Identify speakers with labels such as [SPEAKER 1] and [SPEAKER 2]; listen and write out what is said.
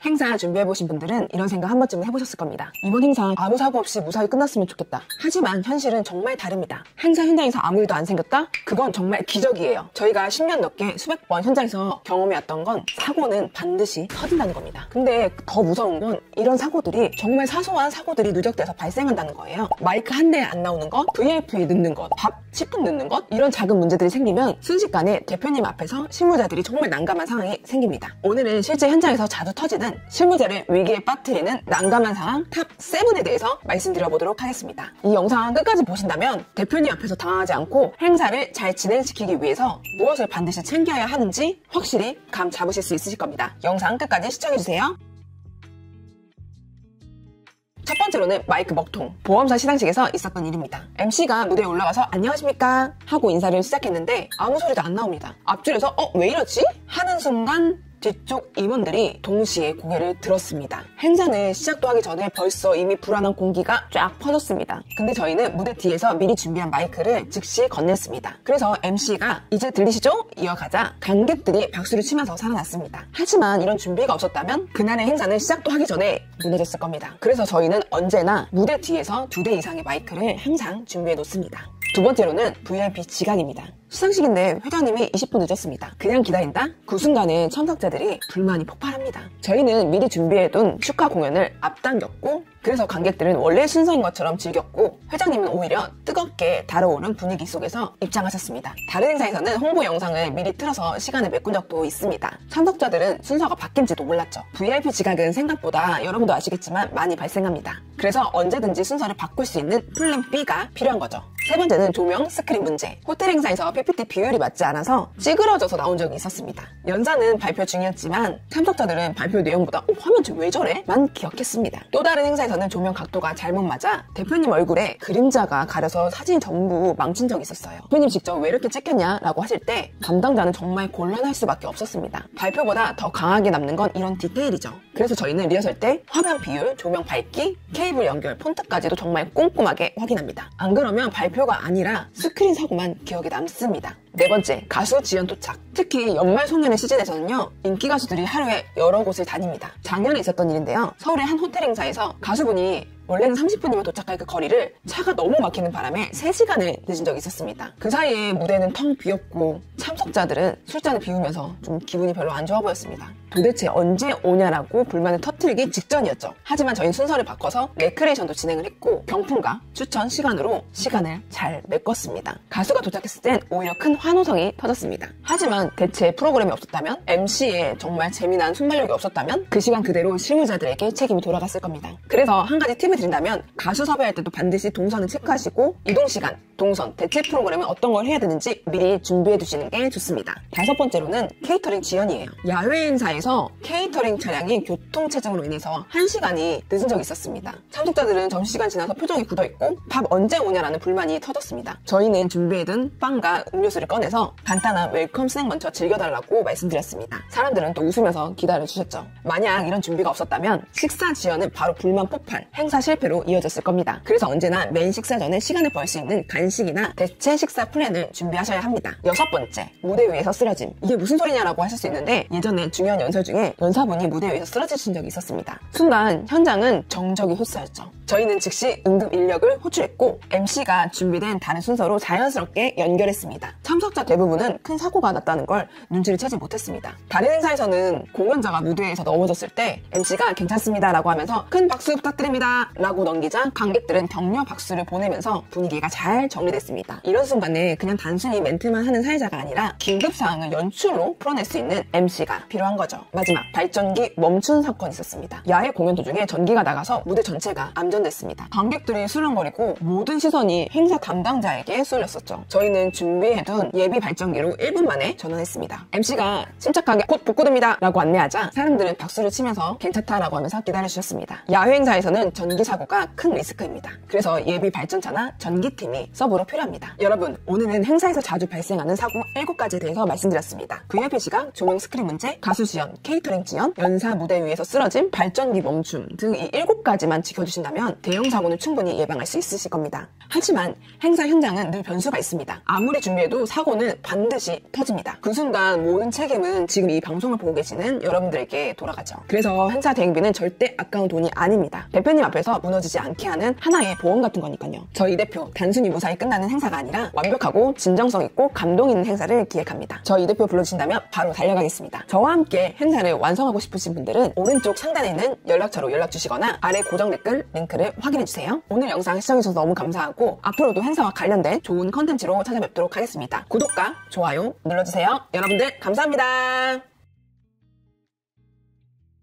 [SPEAKER 1] 행사 준비해보신 분들은 이런 생각 한 번쯤은 해보셨을 겁니다. 이번 행사 아무 사고 없이 무사히 끝났으면 좋겠다. 하지만 현실은 정말 다릅니다. 행사 현장에서 아무 일도 안 생겼다? 그건 정말 기적이에요. 저희가 10년 넘게 수백 번 현장에서 경험해왔던 건 사고는 반드시 터진다는 겁니다. 근데 더 무서운 건 이런 사고들이 정말 사소한 사고들이 누적돼서 발생한다는 거예요. 마이크 한 대 안 나오는 것, VIP 늦는 것, 밥 10분 늦는 것, 이런 작은 문제들이 생기면 순식간에 대표님 앞에서 실무자들이 정말 난감한 상황이 생깁니다. 오늘은 실제 현장에서 자주 터지는 실무자를 위기에 빠뜨리는 난감한 상황 탑 7에 대해서 말씀드려보도록 하겠습니다. 이 영상 끝까지 보신다면 대표님 앞에서 당하지 않고 행사를 잘 진행시키기 위해서 무엇을 반드시 챙겨야 하는지 확실히 감 잡으실 수 있으실 겁니다. 영상 끝까지 시청해주세요. 첫 번째로는 마이크 먹통. 보험사 시상식에서 있었던 일입니다. MC가 무대에 올라가서 안녕하십니까 하고 인사를 시작했는데 아무 소리도 안 나옵니다. 앞줄에서 왜 이러지? 하는 순간 뒤쪽 임원들이 동시에 고개를 들었습니다. 행사는 시작도 하기 전에 벌써 이미 불안한 공기가 쫙 퍼졌습니다. 근데 저희는 무대 뒤에서 미리 준비한 마이크를 즉시 건넸습니다. 그래서 MC가 이제 들리시죠? 이어가자 관객들이 박수를 치면서 살아났습니다. 하지만 이런 준비가 없었다면 그날의 행사는 시작도 하기 전에 무너졌을 겁니다. 그래서 저희는 언제나 무대 뒤에서 2대 이상의 마이크를 항상 준비해 놓습니다. 두 번째로는 VIP 지각입니다. 시상식인데 회장님이 20분 늦었습니다. 그냥 기다린다? 그 순간에 참석자들이 불만이 폭발합니다. 저희는 미리 준비해둔 축하 공연을 앞당겼고 그래서 관객들은 원래 순서인 것처럼 즐겼고 회장님은 오히려 뜨겁게 달아오른 분위기 속에서 입장하셨습니다. 다른 행사에서는 홍보 영상을 미리 틀어서 시간을 메꾼 적도 있습니다. 참석자들은 순서가 바뀐지도 몰랐죠. VIP 지각은 생각보다 여러분도 아시겠지만 많이 발생합니다. 그래서 언제든지 순서를 바꿀 수 있는 플랜 B가 필요한 거죠. 세 번째는 조명, 스크린 문제. 호텔 행사에서 PPT 비율이 맞지 않아서 찌그러져서 나온 적이 있었습니다. 연사는 발표 중이었지만 참석자들은 발표 내용보다 화면 왜 저래? 만 기억했습니다. 또 다른 행사에서는 조명 각도가 잘못 맞아 대표님 얼굴에 그림자가 가려서 사진이 전부 망친 적이 있었어요. 대표님 직접 왜 이렇게 찍혔냐? 라고 하실 때 담당자는 정말 곤란할 수밖에 없었습니다. 발표보다 더 강하게 남는 건 이런 디테일이죠. 그래서 저희는 리허설 때 화면 비율, 조명 밝기, 케이블 연결, 폰트까지도 정말 꼼꼼하게 확인합니다. 안 그러면 발표가 아니라 스크린 사고만 기억에 남습니다. 네 번째, 가수 지연 도착. 특히 연말 송년회 시즌에서는요, 인기 가수들이 하루에 여러 곳을 다닙니다. 작년에 있었던 일인데요. 서울의 한 호텔 행사에서 가수분이 원래는 30분이면 도착할 그 거리를 차가 너무 막히는 바람에 3시간을 늦은 적이 있었습니다. 그 사이에 무대는 텅 비었고 참석자들은 술잔을 비우면서 좀 기분이 별로 안 좋아 보였습니다. 도대체 언제 오냐라고 불만을 터뜨리기 직전이었죠. 하지만 저희는 순서를 바꿔서 레크레이션도 진행을 했고 경품과 추천 시간으로 시간을 잘 메꿨습니다. 가수가 도착했을 땐 오히려 큰 환호성이 터졌습니다. 하지만 대체 프로그램이 없었다면, MC에 정말 재미난 순발력이 없었다면 그 시간 그대로 실무자들에게 책임이 돌아갔을 겁니다. 그래서 한 가지 팁을 드린다면 가수 섭외할 때도 반드시 동선을 체크하시고 이동시간, 동선, 대체 프로그램은 어떤 걸 해야 되는지 미리 준비해 두시는 게 좋습니다. 다섯 번째로는 케이터링 지연이에요. 야외 행사에서 케이터링 차량이 교통체증으로 인해서 1시간이 늦은 적이 있었습니다. 참석자들은 점심시간 지나서 표정이 굳어있고 밥 언제 오냐라는 불만이 터졌습니다. 저희는 준비해둔 빵과 음료수를 꺼내서 간단한 웰컴 스낵 먼저 즐겨달라고 말씀드렸습니다. 사람들은 또 웃으면서 기다려주셨죠. 만약 이런 준비가 없었다면 식사 지연은 바로 불만 폭발, 행사 실패로 이어졌을 겁니다. 그래서 언제나 메인 식사 전에 시간을 벌 수 있는 간식이나 대체 식사 플랜을 준비하셔야 합니다. 여섯 번째, 무대 위에서 쓰러짐. 이게 무슨 소리냐라고 하실 수 있는데 예전에 중요한 연설 중에 연사분이 무대 위에서 쓰러지신 적이 있었습니다. 순간 현장은 정적이 휩싸였죠. 저희는 즉시 응급 인력을 호출했고 MC가 준비된 다른 순서로 자연스럽게 연결했습니다. 참석자 대부분은 큰 사고가 났다는 걸 눈치를 채지 못했습니다. 다른 행사에서는 공연자가 무대에서 넘어졌을 때 MC가 괜찮습니다 라고 하면서 큰 박수 부탁드립니다 라고 넘기자 관객들은 격려 박수를 보내면서 분위기가 잘 정리됐습니다. 이런 순간에 그냥 단순히 멘트만 하는 사회자가 아니라 긴급 상황을 연출로 풀어낼 수 있는 MC가 필요한 거죠. 마지막, 발전기 멈춘 사건이 있었습니다. 야외 공연 도중에 전기가 나가서 무대 전체가 암전됐습니다. 관객들이 술렁거리고 모든 시선이 행사 담당자에게 쏠렸었죠. 저희는 준비해둔 예비 발전기로 1분 만에 전원했습니다. MC가 침착하게 곧 복구됩니다 라고 안내하자 사람들은 박수를 치면서 괜찮다라고 하면서 기다려주셨습니다. 야외 행사에서는 전기 사고가 큰 리스크입니다. 그래서 예비 발전차나 전기팀이 서브로 필요합니다. 여러분, 오늘은 행사에서 자주 발생하는 사고 7가지에 대해서 말씀드렸습니다. VIP 시각, 조명 스크린 문제, 가수 지연, 케이터링 지연, 연사 무대 위에서 쓰러짐, 발전기 멈춤 등 이 7가지만 지켜주신다면 대형 사고는 충분히 예방할 수 있으실 겁니다. 하지만 행사 현장은 늘 변수가 있습니다. 아무리 준비해도 사고 사고는 반드시 터집니다. 그 순간 모든 책임은 지금 이 방송을 보고 계시는 여러분들에게 돌아가죠. 그래서 행사 대행비는 절대 아까운 돈이 아닙니다. 대표님 앞에서 무너지지 않게 하는 하나의 보험 같은 거니까요. 저희 대표 단순히 무사히 끝나는 행사가 아니라 완벽하고 진정성 있고 감동 있는 행사를 기획합니다. 저희 대표 불러주신다면 바로 달려가겠습니다. 저와 함께 행사를 완성하고 싶으신 분들은 오른쪽 상단에 있는 연락처로 연락 주시거나 아래 고정 댓글 링크를 확인해주세요. 오늘 영상 시청해주셔서 너무 감사하고 앞으로도 행사와 관련된 좋은 컨텐츠로 찾아뵙도록 하겠습니다. 구독과 좋아요 눌러주세요. 여러분들 감사합니다.